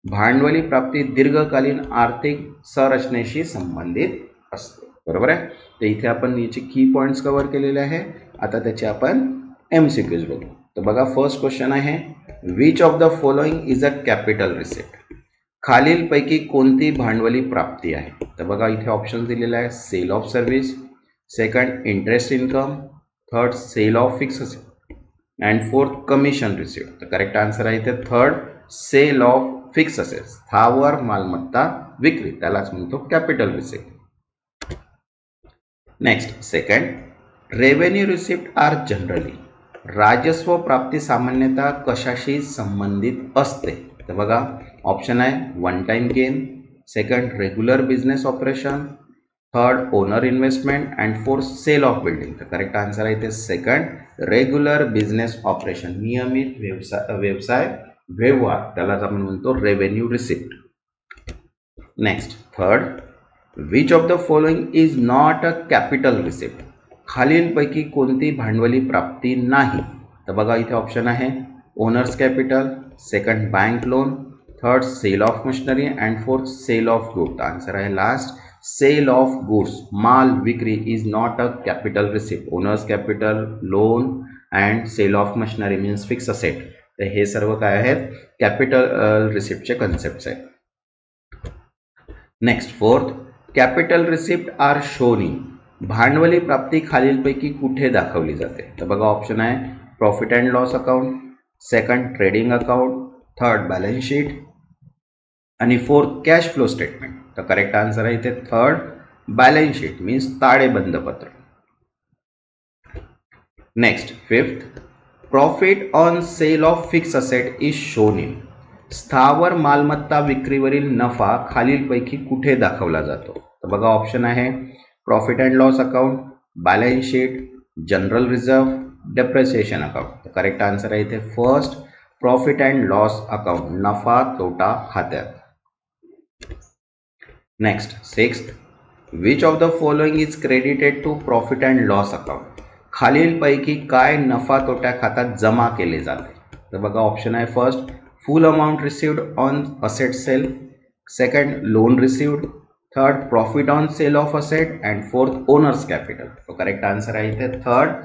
भांडवली प्राप्ती दीर्घकालीन आर्थिक संरचनेशी संबंधित असते. बरोबर आहे. तर इथे आपण याचे की पॉईंट्स कव्हर केलेले आहे. आता त्याचे आपण MCQs बघू. तर बघा फर्स्ट क्वेश्चन आहे which of the following is a capital receipt, खालीलपैकी कोणती भांडवली प्राप्ती आहे. तर बघा इथे ऑप्शन दिलेला आहे sale of service, second interest income, third sale of fix asset and fourth commission receipt. तर करेक्ट आन्सर आहे इथे third, sale of fix asset, स्थावर मालमत्ता विक्री, त्यालाच म्हणतो capital receipt. Next second, revenue receipt are generally, राजस्व प्राप्ती सामान्यतः कशाशी संबंधित असते. तर बघा ऑप्शन आहे one time gain, second regular business operation, third owner investment and fourth sale of building. तर करेक्ट आन्सर आहे इथे सेकंड, रेग्युलर बिझनेस ऑपरेशन, नियमित व्यवसाय व्यवहार, त्यालाच आपण म्हणतो revenue receipt. Next third, which of the following is not a capital receipt, खालीलपैकी कोणती भांडवली प्राप्ती नाही. तर बघा इथे ऑप्शन आहे owner's capital, second bank loan, third sale of machinery and fourth sale of goods. Answer आहे लास्ट, सेल ऑफ गुड्स, माल विक्री is not a capital receipt. Owner's capital, loan and sale of machinery means fix asset. तर हे सर्व काय आहेत कॅपिटल रिसिप्टचे कन्सेप्ट आहेत. Next fourth, capital receipt are shown in, भांडवली प्राप्ती खालीलपैकी कुठे दाखवली जाते. तर बघा ऑप्शन आहे profit and loss account, second trading account, third balance sheet आणि फोर्थ कॅश फ्लो स्टेटमेंट. तर करेक्ट आन्सर आहे इथे थर्ड, बॅलन्स शीट मीन्स ताळेबंद पत्र. Next fifth, profit on sale of fix asset is shown in. स्थावर मालमत्ता विक्रीवरील नफा खालीलपैकी कुठे दाखवला जातो? तर बघा ऑप्शन आहे profit and loss account, balance sheet, general reserve, depreciation account. तर करेक्ट आन्सर आहे इथे first profit and loss account, नफा तोटा खात्यात. Next 6th, which of the following is credited to profit and loss account? खालीलपैकी काय नफा तोटा खात्यात जमा केले जाते? तर बघा ऑप्शन आहे first full amount received on asset sale, second loan received, third profit on sale of asset, and fourth owner's capital. तो करेक्ट आन्सर आहे इथे third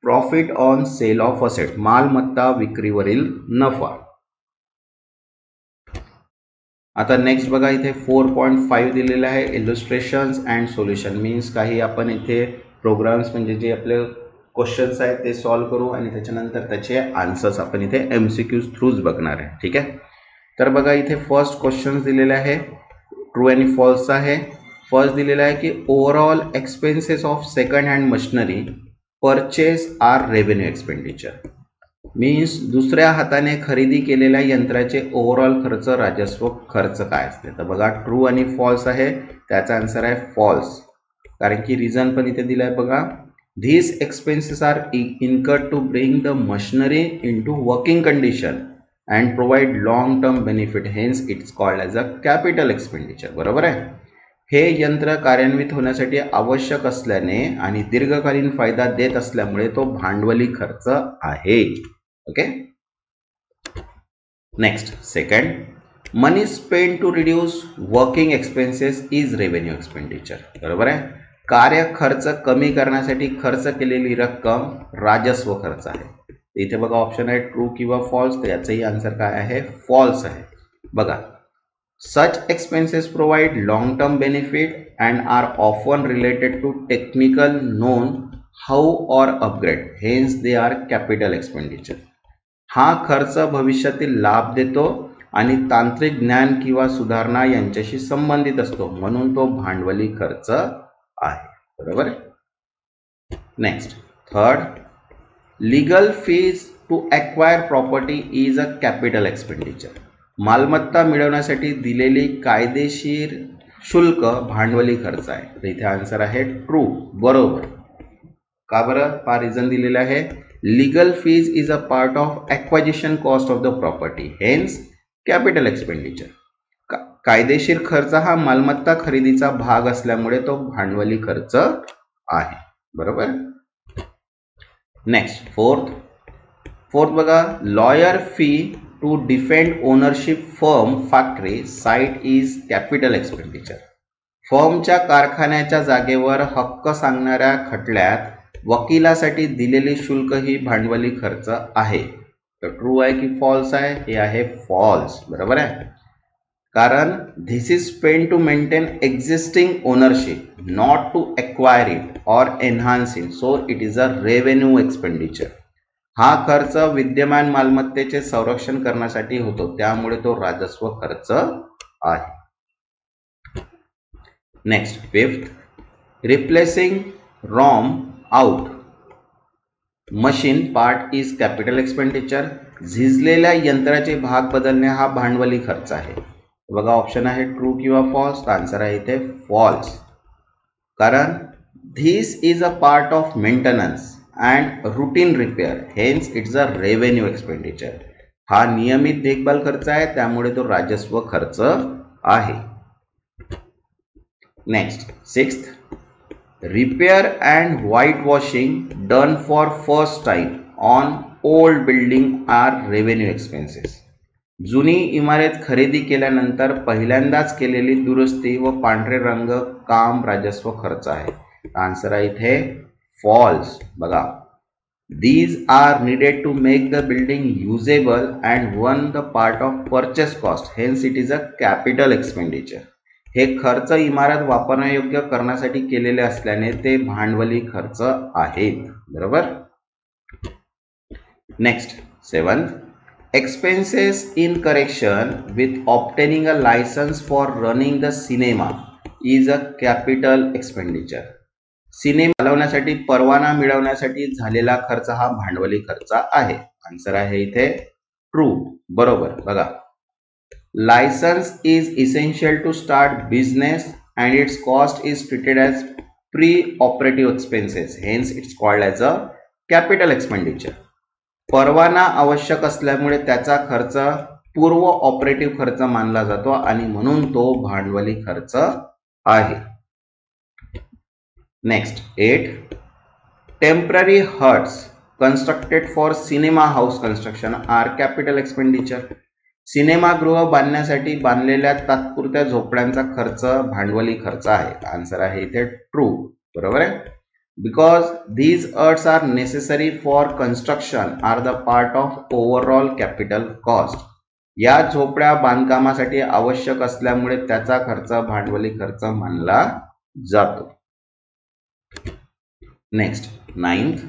profit on sale of asset, मालमत्ता विक्रीवरील नफा. आता नेक्स्ट बघा इथे 4.5 दिलेलं आहे इलस्ट्रेशन्स अँड सोल्युशन. मीन्स काही आपण इथे प्रोग्राम्स म्हणजे जे आपले क्वेश्चन्स आहेत ते सॉल्व करू आणि त्याच्यानंतर त्याचे आन्सर्स आपण इथे MCQs थ्रूच बघणार आहे. ठीक आहे. तर बघा इथे फर्स्ट क्वेश्चन दिलेला आहे ट्रू आणि फॉल्स आहे. फर्स्ट दिलेला आहे की overall expenses of second hand machinery purchase are revenue expenditure. Means दुसऱ्या हाताने खरेदी केलेल्या यंत्राचे ओव्हरऑल खर्च राजस्व खर्च काय असते? तर बघा ट्रू आणि फॉल्स आहे. त्याचा आन्सर आहे फॉल्स, कारण की रिझन पण इथे दिलाय बघा. These expenses are incurred to bring the machinery into working condition and provide long-term benefit. Hence, it's called as a capital expenditure. बरोबर आहे. हे यंत्र कार्यान्वित होण्यासाठी आवश्यक असल्याने आणि दीर्घकालीन फायदा देत असल्यामुळे तो भांडवली खर्च आहे. Okay. Next second, money spend to reduce working expenses is revenue expenditure. बरोबर आहे. कार्य खर्च कमी करण्यासाठी खर्च केलेली रक्कम राजस्व खर्च आहे. इथे बघा ऑप्शन आहे ट्रू किंवा फॉल्स. तर याचंही आन्सर काय आहे? फॉल्स आहे. बघा such expenses provide long term benefit and are often related to technical know how or upgrade. Hence they are capital expenditure. हा खर्च भविष्यातील लाभ देतो आणि तांत्रिक ज्ञान किंवा सुधारणा यांच्याशी संबंधित असतो, म्हणून तो भांडवली खर्च आहे. बरोबर. Next third, legal fees to acquire property is a capital expenditure. मालमत्ता मिळवण्यासाठी दिलेली कायदेशीर शुल्क भांडवली खर्च आहे. तर इथे आन्सर आहे ट्रू, बरोबर. का बरं? हा रिझन दिलेला आहे. Legal fees is a part of acquisition cost of the property, hence capital expenditure. कायदेशीर खर्च हा मालमत्ता खरेदीचा भाग असल्यामुळे तो भांडवली खर्च आहे. बरोबर. नेक्स्ट फोर्थ बघा, lawyer fee to defend ownership firm factory site is capital expenditure. फर्मच्या कारखान्याच्या जागेवर हक्क सांगणाऱ्या खटल्यात वकिलासाठी दिलेली शुल्क ही भांडवली खर्च आहे. तर ट्रू आहे की फॉल्स आहे? हे आहे फॉल्स. बरोबर आहे. कारण this is spent to maintain existing ownership, not to acquire it or enhance it, so it is a revenue expenditure. हा खर्च विद्यमान मालमत्तेचे संरक्षण करण्यासाठी होतो, त्यामुळे तो राजस्व खर्च आहे. Next fifth, replacing worn out machine part is capital expenditure. झिजलेल्या यंत्राचे भाग बदलणे हा भांडवली खर्च आहे. बघा ऑप्शन आहे ट्रू किंवा फॉल्स. आन्सर आहे इथे फॉल्स, कारण this is a part of maintenance and routine repair, hence it's a revenue expenditure. हा नियमित देखभाल खर्च आहे, त्यामुळे तो राजस्व खर्च आहे. Next sixth, repair and white washing done for first time on old building are revenue expenses. जुनी इमारत खरेदी केल्यानंतर पहिल्यांदाच केलेली दुरुस्ती व पांढरे रंग काम राजस्व खर्च आहे. आन्सर आहे इथे फॉल्स. बघा, these are needed to make the building usable and one the part of purchase cost, hence it is a capital expenditure. हे खर्च इमारत वापरण्यायोग्य करण्यासाठी केलेले असल्याने ते भांडवली खर्च आहेत. बरोबर. Next seventh, expenses in connection with obtaining a license for running the cinema is a capital expenditure. Cinema चालवण्यासाठी परवाना मिळवण्यासाठी झालेला खर्च हा भांडवली खर्च आहे. आन्सर आहे इथे ट्रू. बरोबर. बघा, licence is essential to start business and its cost is treated as pre operative expenses, hence it's called as a capital expenditure. परवाना आवश्यक असल्यामुळे त्याचा खर्च पूर्व ऑपरेटिव्ह खर्च मानला जातो आणि म्हणून तो भांडवली खर्च आहे. Next 8. Temporary huts constructed for cinema house construction are capital expenditure. सिनेमागृह बांधण्यासाठी बांधलेल्या तात्पुरत्या झोपड्यांचा खर्च भांडवली खर्च आहे. आन्सर आहे इथे ट्रू. बरोबर आहे. Because these hutts are necessary for construction are the part of overall capital cost. या झोपड्या बांधकामासाठी आवश्यक असल्यामुळे त्याचा खर्च भांडवली खर्च मानला जातो. Next 9th.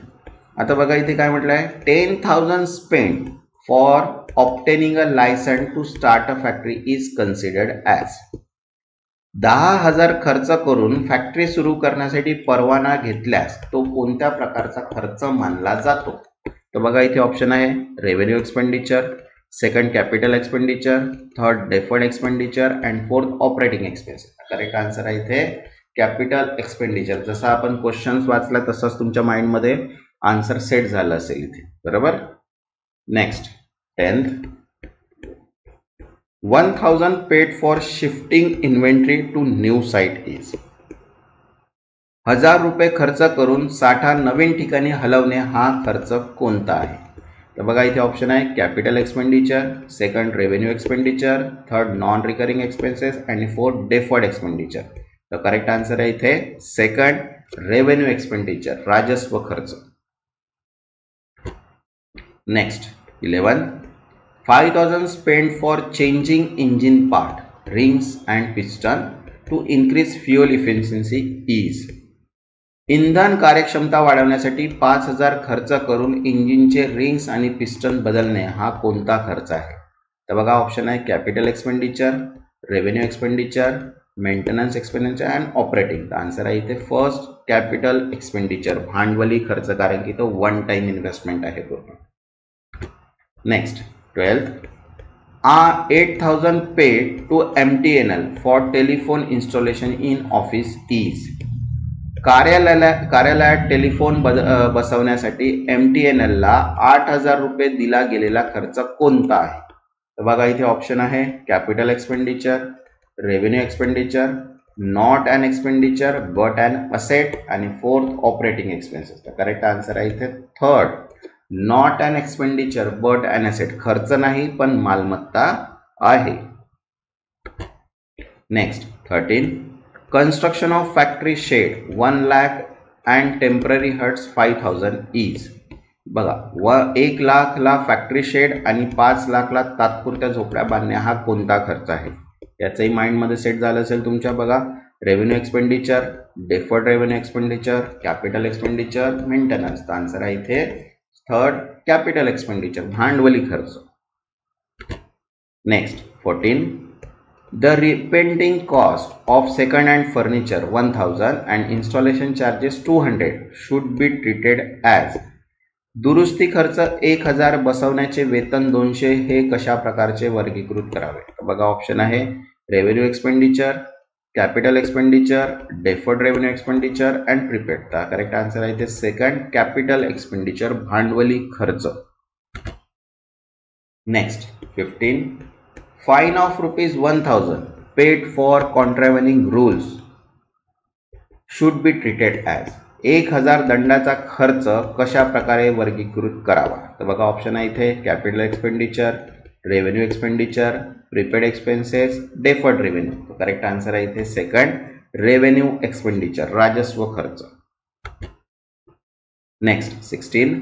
आता बघा इथे काय म्हटलंय, 10,000 spend for obtaining a licence to start a factory is considered as. 10,000 खर्च करून फॅक्टरी सुरू करण्यासाठी परवाना घेतल्यास तो कोणत्या प्रकारचा खर्च मानला जातो? तर बघा इथे ऑप्शन आहे revenue expenditure, second capital expenditure, third deferred expenditure and fourth operating expenses. Correct answer आहे इथे कॅपिटल एक्सपेंडिचर. जसा आपण क्वेश्चन्स वाचला तसंच तुमच्या माइंडमध्ये आन्सर सेट झालं असेल इथे. बरोबर. Next 10th. 1,000 paid for shifting inventory to new site is. 1,000 रुपये खर्च करून साठा नवीन ठिकाणी हलवणे हा खर्च कोणता आहे? तर बघा इथे ऑप्शन आहे capital expenditure, second revenue expenditure, third non recurring expenses आणि फोर्थ डेफर्ड एक्सपेंडिचर. तर करेक्ट आन्सर आहे इथे सेकंड रेव्हेन्यू एक्सपेंडिचर, राजस्व खर्च. Next 11. 5,000 spent for changing engine part, rings and piston to increase fuel efficiency is. इंधन कार्यक्षमता वाढवण्यासाठी 5,000 खर्च करून इंजिनचे रिंग्स आणि पिस्टन बदलणे हा कोणता खर्च आहे? तर बघा ऑप्शन आहे capital expenditure, revenue expenditure, maintenance expenditure and operating. तर आन्सर आहे इथे फर्स्ट कॅपिटल एक्सपेंडिचर, भांडवली खर्च, कारण की तो वन टाइम इन्व्हेस्टमेंट आहे पूर्ण. Next 12th. 8,000 paid to MTNL for telephone installation in office is. कार्यालयात टेलिफोन बसवण्यासाठी MTNL ला 8,000 रुपये दिला गेलेला खर्च कोणता आहे? तर बघा इथे ऑप्शन आहे capital expenditure, revenue expenditure, not an expenditure but an asset आणि फोर्थ ऑपरेटिंग एक्सपेन्सेस. तर करेक्ट आन्सर आहे इथे third not an expenditure but an asset, खर्च नाही पण मालमत्ता आहे. Next 13. Construction of factory shed 1 lakh and temporary huts 5,000 is. बघा 1 लाखला फॅक्टरी शेड आणि 5 लाखला तात्पुरत्या झोपड्या बांधणे हा कोणता खर्च आहे? याचंही माइंडमध्ये सेट झालं असेल तुमच्या. बघा revenue expenditure, deferred revenue expenditure, capital expenditure, maintenance. Answer आहे इथे थर्ड कॅपिटल एक्सपेंडिचर, भांडवली खर्च. Next 14. The repenting cost of second hand furniture 1,000 and installation charges 200 should be treated as. दुरुस्ती खर्च 1,000, बसवण्याचे वेतन 200 हे कशा प्रकारचे वर्गीकृत करावे? तर बघा ऑप्शन आहे revenue expenditure, capital expenditure, deferred revenue expenditure and prepaid. तर करेक्ट आन्सर आहे इथे सेकंड कॅपिटल एक्सपेंडिचर, भांडवली खर्च. Next 15. Fine of ₹1,000 paid for contravening rules should be treated as. 1,000 दंडाचा खर्च कशा प्रकारे वर्गीकृत करावा? तर बघा ऑप्शन आहे इथे capital expenditure, revenue expenditure, prepaid expenses, deferred revenue. Correct answer आहे इथे सेकंड रेव्हेन्यू एक्सपेंडिचर, राजस्व खर्च. Next 16.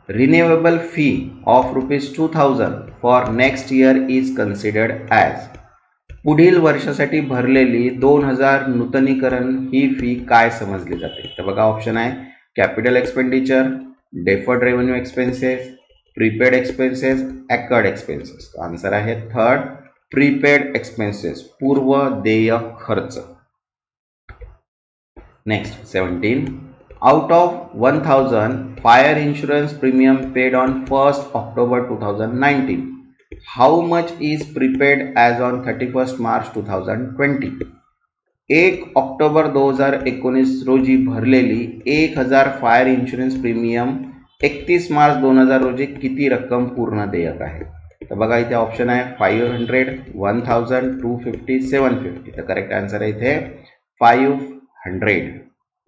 Renewable fee of ₹2,000 for next year is considered as. पुढील वर्षासाठी भरलेली 2,000 नूतनीकरण ही फी काय समजली जाते? तर बघा ऑप्शन आहे capital expenditure, deferred revenue expenses, prepaid expenses, accrued expenses. Answer आहे थर्ड प्रीपेड एक्सपेन्सेस, पूर्व देय खर्च. Next 17. Out of 1000 fire insurance premium paid on 1st October 2019, how much is prepaid as on 31st March 2020? 1 October 2019 रोजी भरलेली 1000 फायर इन्शुरन्स प्रीमियम 31 मार्च 2000 रोजी किती रक्कम पूर्ण देयक आहे? तर बघा इथे ऑप्शन आहे 500, 1000, 250, 750. तर करेक्ट आन्सर आहे इथे 500.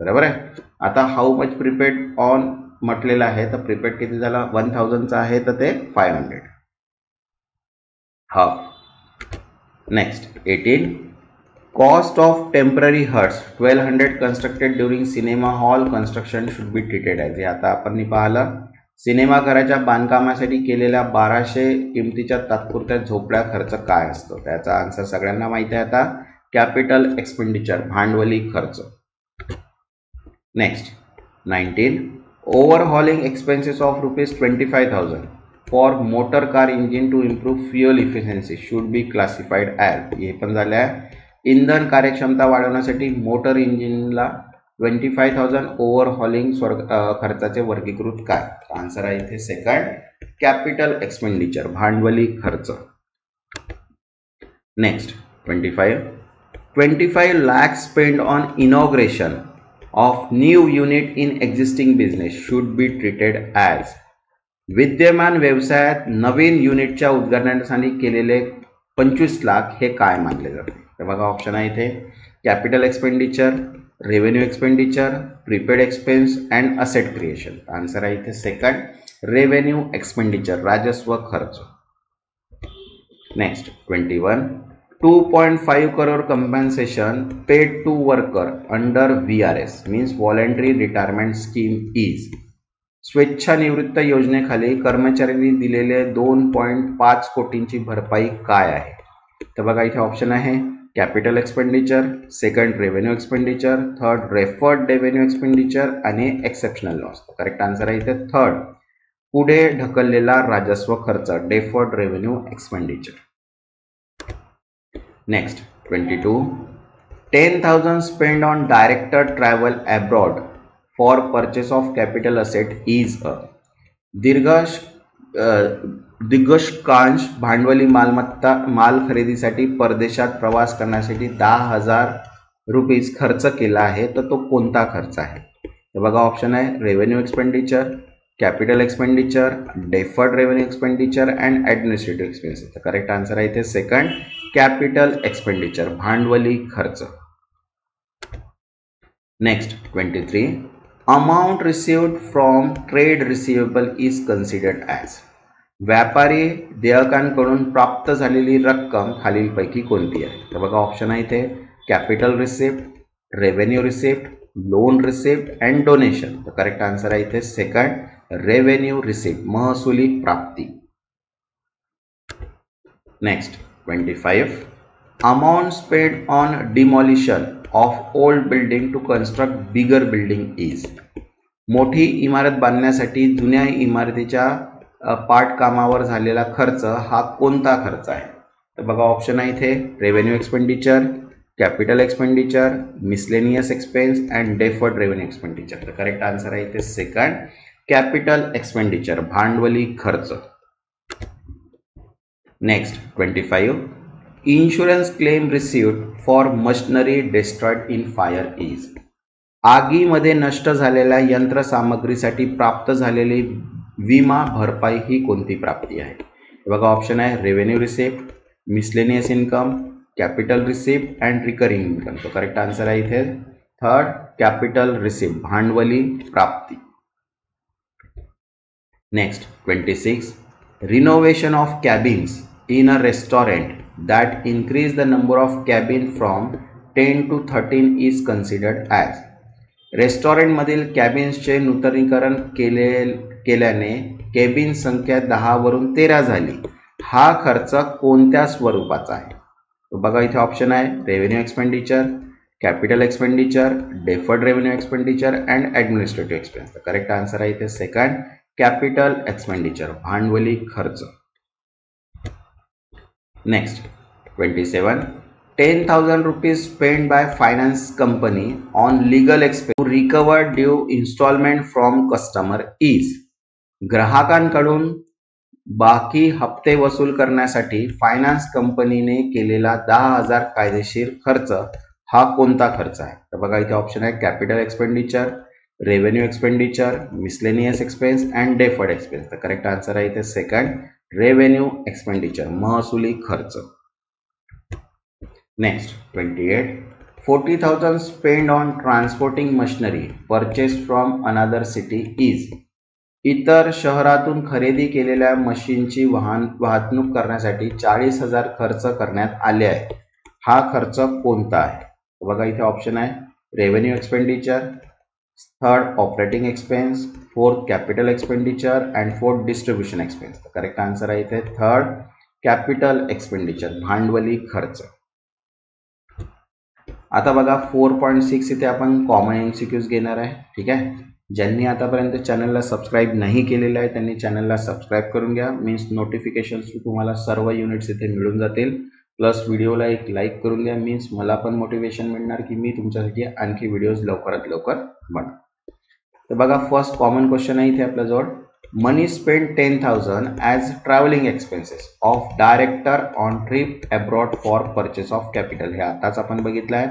बरोबर आहे. आता हाऊ मच प्रीपेड ऑन म्हटलेलं आहे, तर प्रीपेड किती झाला? 1000चा आहे तर ते 500. हा. Next 18. Cost of temporary huts 1200 constructed during cinema hall construction should be treated as. हे आता आपण पाहिलं सिनेमाघराच्या बांधकामासाठी केलेल्या 1200 किमतीच्या तात्पुरत्या झोपड्या खर्च काय असतो? त्याचा आन्सर सगळ्यांना माहिती आहे आता, कॅपिटल एक्सपेंडिचर, भांडवली खर्च. Next 19. Overhauling expenses of ₹25,000 for motor car engine to improve fuel efficiency should be classified as. हे पण झाले आहे इंधन कार्यक्षमता वाढवण्यासाठी मोटर इंजिनला 25,000 ओव्हरहॉलिंग खर्चाचे वर्गीकृत काय? आन्सर आहे इथे सेकंड, कॅपिटल एक्सपेंडिचर, भांडवली खर्च. Next 25 lakh spend on inauguration of new unit in existing business should be treated as. विद्यमान व्यवसायात नवीन युनिटच्या उद्घाटनासाठी केलेले 25 लाख हे काय मानले जाते? तर बघा ऑप्शन आहे इथे capital expenditure, revenue expenditure, prepaid expense and asset creation. Answer आहे इथे सेकंड, रेव्हेन्यू एक्सपेंडिचर, राजस्व खर्च. Next 21. 2.5 crore compensation paid to worker under VRS means voluntary retirement scheme is. स्वेच्छानिवृत्त योजनेखाली कर्मचाऱ्यांनी दिलेले 2.5 कोटींची भरपाई काय आहे? तर बघा इथे ऑप्शन आहे capital expenditure, second revenue expenditure, third referred revenue expenditure आणि एक्सेप्शनल लॉस. करेक्ट आन्सर आहे इथे थर्ड, पुढे ढकललेला राजस्व खर्च, deferred revenue expenditure. Next 22. 10,000 spend on director travel abroad for purchase of capital asset is a. दिग्गजकांश भांडवली मालमत्ता माल खरेदीसाठी परदेशात प्रवास करण्यासाठी 10,000 रुपीज खर्च केला आहे, तर तो कोणता खर्च आहे? तर बघा ऑप्शन आहे revenue expenditure, capital expenditure, deferred revenue expenditure and administrative expenses. तर करेक्ट आन्सर आहे इथे सेकंड, कॅपिटल एक्सपेंडिचर, भांडवली खर्च. Next 23. Amount received from trade receivable is considered as. व्यापारी देयकांकडून प्राप्त झालेली रक्कम खालीलपैकी कोणती आहे? तर बघा ऑप्शन आहे इथे capital receipt, revenue receipt, loan receipt and donation. तर करेक्ट आन्सर आहे इथे सेकंड, रेव्हेन्यू रिसिप्ट, महसुली प्राप्ती. Next 25. Amount spend on demolition of old building to construct bigger building is. मोठी इमारत बांधण्यासाठी जुन्या इमारतीच्या पाटकामावर झालेला खर्च हा कोणता खर्च आहे? तर बघा ऑप्शन आहे इथे revenue expenditure, capital expenditure, miscellaneous expense and deferred revenue expenditure. तर करेक्ट आन्सर आहे इथे सेकंड, कॅपिटल एक्सपेंडिचर, भांडवली खर्च. Next 25. Insurance claim received for machinery destroyed in fire is. आगीमध्ये नष्ट झालेल्या यंत्रसामग्रीसाठी प्राप्त झालेली विमा भरपाई ही कोणती प्राप्ती आहे? बघा ऑप्शन आहे revenue receipt, miscellaneous income, capital receipt and recurring income. तो करेक्ट आन्सर आहे इथे थर्ड, कॅपिटल रिसिप्ट, भांडवली प्राप्ती. Next 26. Renovation of cabins in a restaurant that increase the number of cabin from 10 to 13 is considered as. रेस्टॉरंटमधील कॅबिन्सचे नूतनीकरण केल्याने कॅबिन संख्या 10 वरून 13 झाली. हा खर्च कोणत्या स्वरूपाचा आहे? बघा इथे ऑप्शन आहे revenue expenditure, capital expenditure, deferred revenue expenditure and administrative expense. Correct answer आहे इथे सेकंड, कॅपिटल एक्सपेंडिचर, भांडवली खर्च. Next 27. 10,000 rupees spent by finance company on legal expense to recover due installment from customer is. ग्राहकांकडून बाकी हप्ते वसूल करण्यासाठी फायनान्स कंपनीने केलेला 10,000 कायदेशीर खर्च हा कोणता खर्च आहे? तर बघा इथे ऑप्शन आहे capital expenditure, revenue expenditure, miscellaneous expense and deferred expense. तर करेक्ट आन्सर आहे इथे सेकंड, रेव्हेन्यू एक्सपेंडिचर, महसुली खर्च. Next 28, 40,000 spent on transporting machinery purchased from another city is. इतर शहरातून खरेदी केलेल्या मशीनची वाहतूक करण्यासाठी 40,000 खर्च करण्यात आले आहे. हा खर्च कोणता आहे? बघा इथे ऑप्शन आहे revenue expenditure, third operating expense, fourth capital expenditure and fourth distribution expense. Correct answer आहे इथे थर्ड कॅपिटल एक्सपेंडिचर, भांडवली खर्च. आता बघा 4.6 इथे आपण कॉमन MCQs घेणार आहे. ठीक आहे, ज्यांनी आतापर्यंत चॅनलला सबस्क्राईब नाही केलेलं आहे त्यांनी चॅनलला सबस्क्राईब करून घ्या. मीन्स नोटिफिकेशन्स तुम्हाला सर्व युनिट्स इथे मिळून जातील. प्लस व्हिडिओला एक लाईक करून द्या. मीन्स मला पण मोटिवेशन मिळणार की मी तुमच्यासाठी आणखी व्हिडिओज लवकरात लवकर बनवू. तर बघा फर्स्ट कॉमन क्वेश्चन आहे इथे आपल्याजवळ. Money spend 10,000 as travelling expenses of director on trip abroad for purchase of capital. हे आताच आपण बघितलं आहे.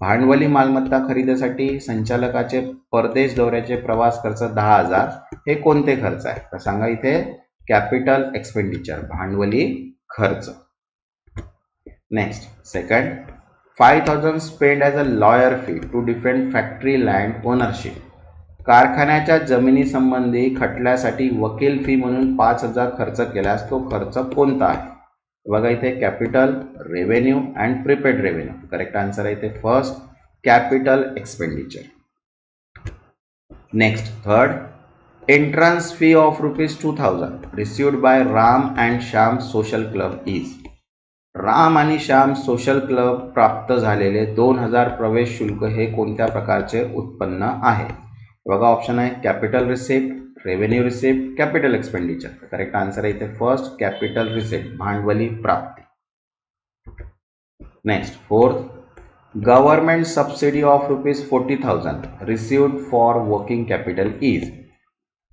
भांडवली मालमत्ता खरेदीसाठी संचालकाचे परदेश दौऱ्याचे प्रवास खर्च 10,000 हे कोणते खर्च आहे? तर सांगा इथे कॅपिटल एक्सपेंडिचर, भांडवली खर्च. Next second, 5,000 spend as a lawyer fee to defend factory land ownership. कारखान्याच्या जमिनी संबंधी खटल्यासाठी वकील फी म्हणून 5,000 खर्च केल्यास तो खर्च कोणता आहे? बघा इथे capital, revenue and prepaid revenue. Correct answer आहे इथे first capital expenditure. Next third, entrance fee of ₹2,000 received by Ram and Shyam social club is. Ram आणि श्याम सोशल क्लब प्राप्त झालेले 2,000 प्रवेश शुल्क हे कोणत्या प्रकारचे उत्पन्न आहे? बघा ऑप्शन आहे capital receipt, revenue receipt, capital expenditure. Correct answer आहे इथे फर्स्ट कॅपिटल रिसिप्ट, भांडवली प्राप्ती. Next fourth, government subsidy of ₹40,000 received for working capital is.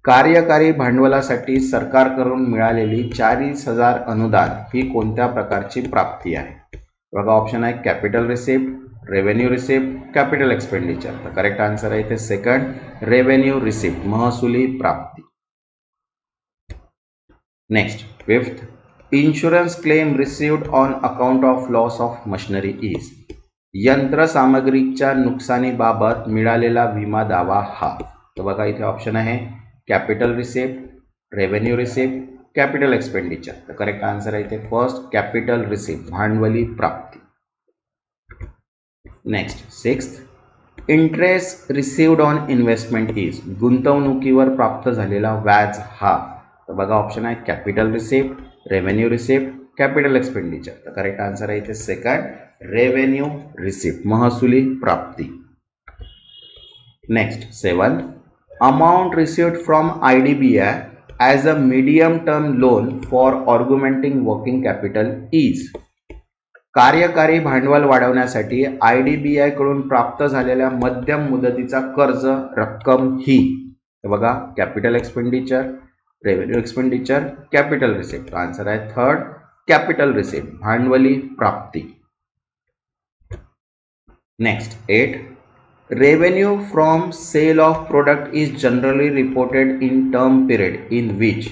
कार्यकारी भांडवलासाठी सरकारकडून मिळालेली 40,000 अनुदान ही कोणत्या प्रकारची प्राप्ती आहे? बघा ऑप्शन आहे capital receipt, revenue receipt, capital expenditure. तर करेक्ट आन्सर आहे इथे सेकंड, रेव्हेन्यू रिसिप्ट, महसुली प्राप्ती. Next fifth, insurance claim received on account of loss of machinery is. यंत्रसामग्रीच्या नुकसानीबाबत मिळालेला विमा दावा हा. तर बघा इथे ऑप्शन आहे capital receipt, revenue receipt, capital expenditure. तर करेक्ट आन्सर आहे इथे फर्स्ट कॅपिटल रिसिप्ट, भांडवली प्राप्ती. Next sixth, interest received on investment is. गुंतवणुकीवर प्राप्त झालेला व्याज हा. तर बघा ऑप्शन आहे capital receipt, revenue receipt, capital expenditure. तर करेक्ट आन्सर आहे इथे सेकंड, रेव्हेन्यू रिसिप्ट, महसुली प्राप्ती. Next seven, amount received from IDBI as a medium term loan for augmenting working capital is. कार्यकारी भांडवल वाढवण्यासाठी IDBI कडून प्राप्त झालेल्या मध्यम मुदतीचा कर्ज रक्कम ही. तर बघा capital expenditure, revenue expenditure, capital receipt. Answer आहे थर्ड कॅपिटल रिसिप्ट, भांडवली प्राप्ती. Next 8, revenue from sale of product is generally reported in term period in which.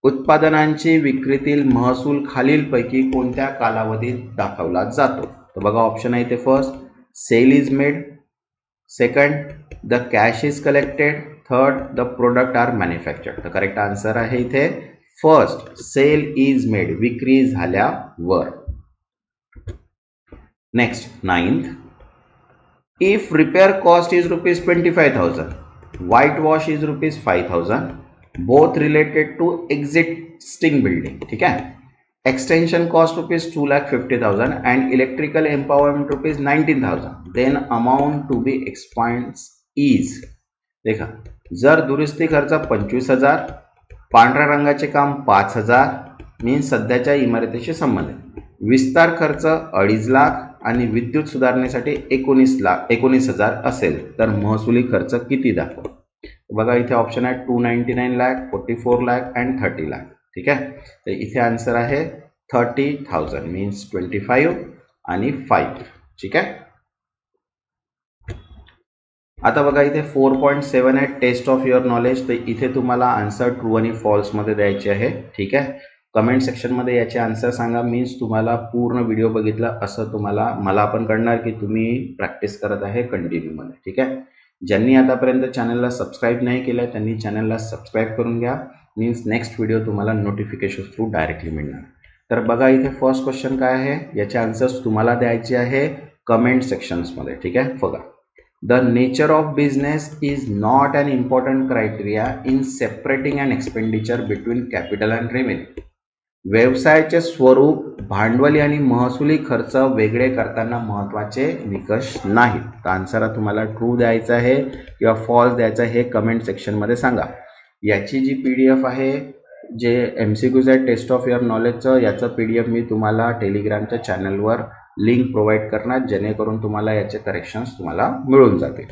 उत्पादनांची विक्रीतील महसूल खालीलपैकी कोणत्या कालावधीत दाखवला जातो? तर बघा ऑप्शन आहे इथे first sale is made, second the cash is collected, third the product are manufactured. तर करेक्ट आन्सर आहे इथे फर्स्ट सेल इज मेड, विक्री झाल्यावर. Next 9th, if repair cost is ₹25,000, white wash is ₹5,000, both related to existing building. ठीक आहे, extension cost ₹2,50,000 and electrical empowerment ₹19,000, then amount to be expense is. देखा, जर दुरुस्ती खर्च 25,000, पांढऱ्या रंगाचे काम 5,000 मीन्स सध्याच्या इमारतीशी संबंधित, विस्तार खर्च 2.5 लाख, आणि विद्युत सुधारणेसाठी 19,000 असेल तर महसुली खर्च किती दाखवा. बघा इथे ऑप्शन आहे 299 लाख, 44 लाख अँड 30 लाख. ठीक आहे, तर इथे आन्सर आहे 30,000 मीन्स 25 आणि 5. ठीक आहे. आता बघा इथे 4.7 आहे टेस्ट ऑफ युअर नॉलेज. तर इथे तुम्हाला आन्सर ट्रू आणि फॉल्स मध्ये द्यायचे आहे. ठीक आहे, कमेंट सेक्शन मध्ये याचे आन्सर सांगा. मीन्स तुम्हाला पूर्ण व्हिडिओ बघितला असं मला पण कळणार की तुम्ही प्रॅक्टिस करत आहे कंटिन्यू मध्ये. ठीक आहे, ज्यांनी आतापर्यंत चॅनलला सबस्क्राईब नाही केलं त्यांनी चॅनलला सबस्क्राईब करून घ्या. मीन्स नेक्स्ट व्हिडिओ तुम्हाला नोटिफिकेशन थ्रू डायरेक्टली मिळणार. तर बघा इथे फर्स्ट क्वेश्चन काय आहे, याचे आन्सर्स तुम्हाला द्यायचे आहे कमेंट सेक्शन्समध्ये. ठीक आहे, बघा. The nature of business is not an important criteria in separating an expenditure between capital and revenue. व्यवसायाचे स्वरूप भांडवली आणि महसुली खर्च वेगळे करताना महत्त्वाचे निकष नाहीत. तर आन्सर तुम्हाला ट्रू द्यायचा आहे किंवा फॉल्स द्यायचा आहे हे कमेंट सेक्शनमध्ये सांगा. याची जी PDF आहे, जे MCQs आहे टेस्ट ऑफ युअर नॉलेजचं, याचं PDF मी तुम्हाला टेलिग्रामच्या चॅनलवर लिंक प्रोव्हाइड करणार, जेणेकरून तुम्हाला याचे करेक्शन्स तुम्हाला मिळून जातील.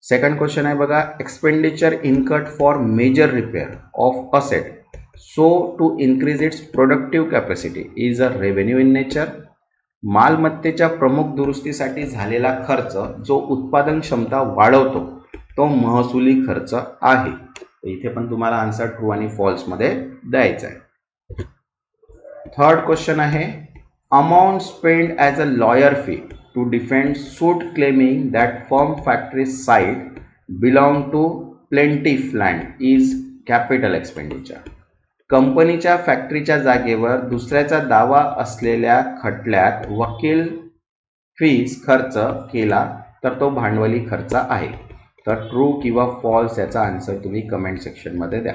सेकंड क्वेश्चन आहे बघा, expenditure incurred for major repair of asset so to increase its productive capacity is a revenue in nature. मालमत्तेच्या प्रमुख दुरुस्तीसाठी झालेला खर्च जो उत्पादन क्षमता वाढवतो तो महसुली खर्च आहे. इथे पण तुम्हाला आन्सर ट्रू आणि फॉल्स मध्ये द्यायचा आहे. थर्ड क्वेश्चन आहे, amount spent as a lawyer fee to defend suit claiming that firm factory site belong to plaintiff land is capital expenditure. कंपनीच्या फॅक्टरीच्या जागेवर दुसऱ्याचा दावा असलेल्या खटल्यात वकील फीस खर्च केला तर तो भांडवली खर्च आहे. तर ट्रू किंवा फॉल्स याचा आन्सर तुम्ही कमेंट सेक्शन मध्ये द्या.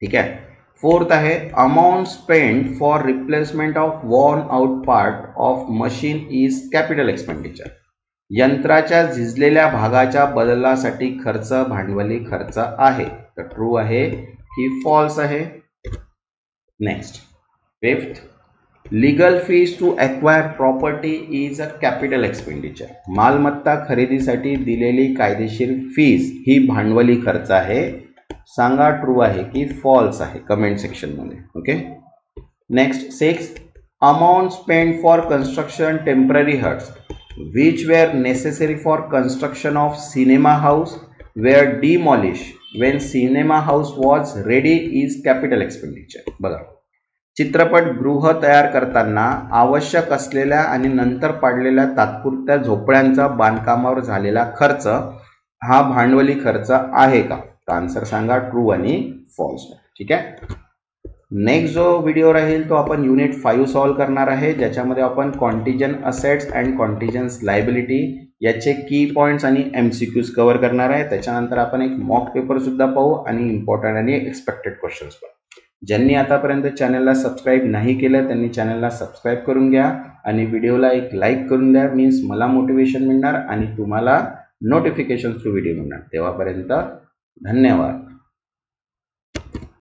ठीक आहे. फोर्थ आहे, amount spend for replacement of worn out part of machine is capital expenditure. यंत्राच्या झिजलेल्या भागाच्या बदलासाठी खर्च भांडवली खर्च आहे. तर ट्रू आहे की फॉल्स आहे. Next, fifth, legal fees to acquire property is a capital expenditure. मालमत्ता खरेदीसाठी दिलेली कायदेशीर फीज ही भांडवली खर्च आहे. सांगा ट्रू आहे की फॉल्स आहे कमेंट सेक्शन मध्ये. Okay. Next, six, amount spend for construction temporary huts which were necessary for construction of cinema house were demolish when cinema house was ready is capital expenditure. बघा, चित्रपटगृह तयार करताना आवश्यक असलेल्या आणि नंतर पाडलेल्या तात्पुरत्या झोपड्यांचा बांधकामावर झालेला खर्च हा भांडवली खर्च आहे का. आन्सर सांगा ट्रू आणि फॉल्स. ठीक आहे. नेक्स्ट जो व्हिडिओ राहील तो आपण युनिट 5 सॉल्व्ह करणार आहे, ज्याच्यामध्ये आपण कॉन्टिजंट असेट्स अँड कॉन्टिजंट लायबिलिटी याचे की पॉइंट्स आणि MCQs कव्हर करणार आहे. त्याच्यानंतर आपण एक मॉक पेपर सुद्धा पाहू आणि इम्पॉर्टंट आणि एक्सपेक्टेड क्वेश्चन्स पाहू. ज्यांनी आतापर्यंत चॅनलला सबस्क्राईब नाही केलं त्यांनी चॅनलला सबस्क्राईब करून घ्या आणि व्हिडिओला एक लाईक करून द्या. मीन्स मला मोटिवेशन मिळणार आणि तुम्हाला नोटिफिकेशन थ्रू व्हिडिओ मिळणार. तेव्हापर्यंत धन्यवाद.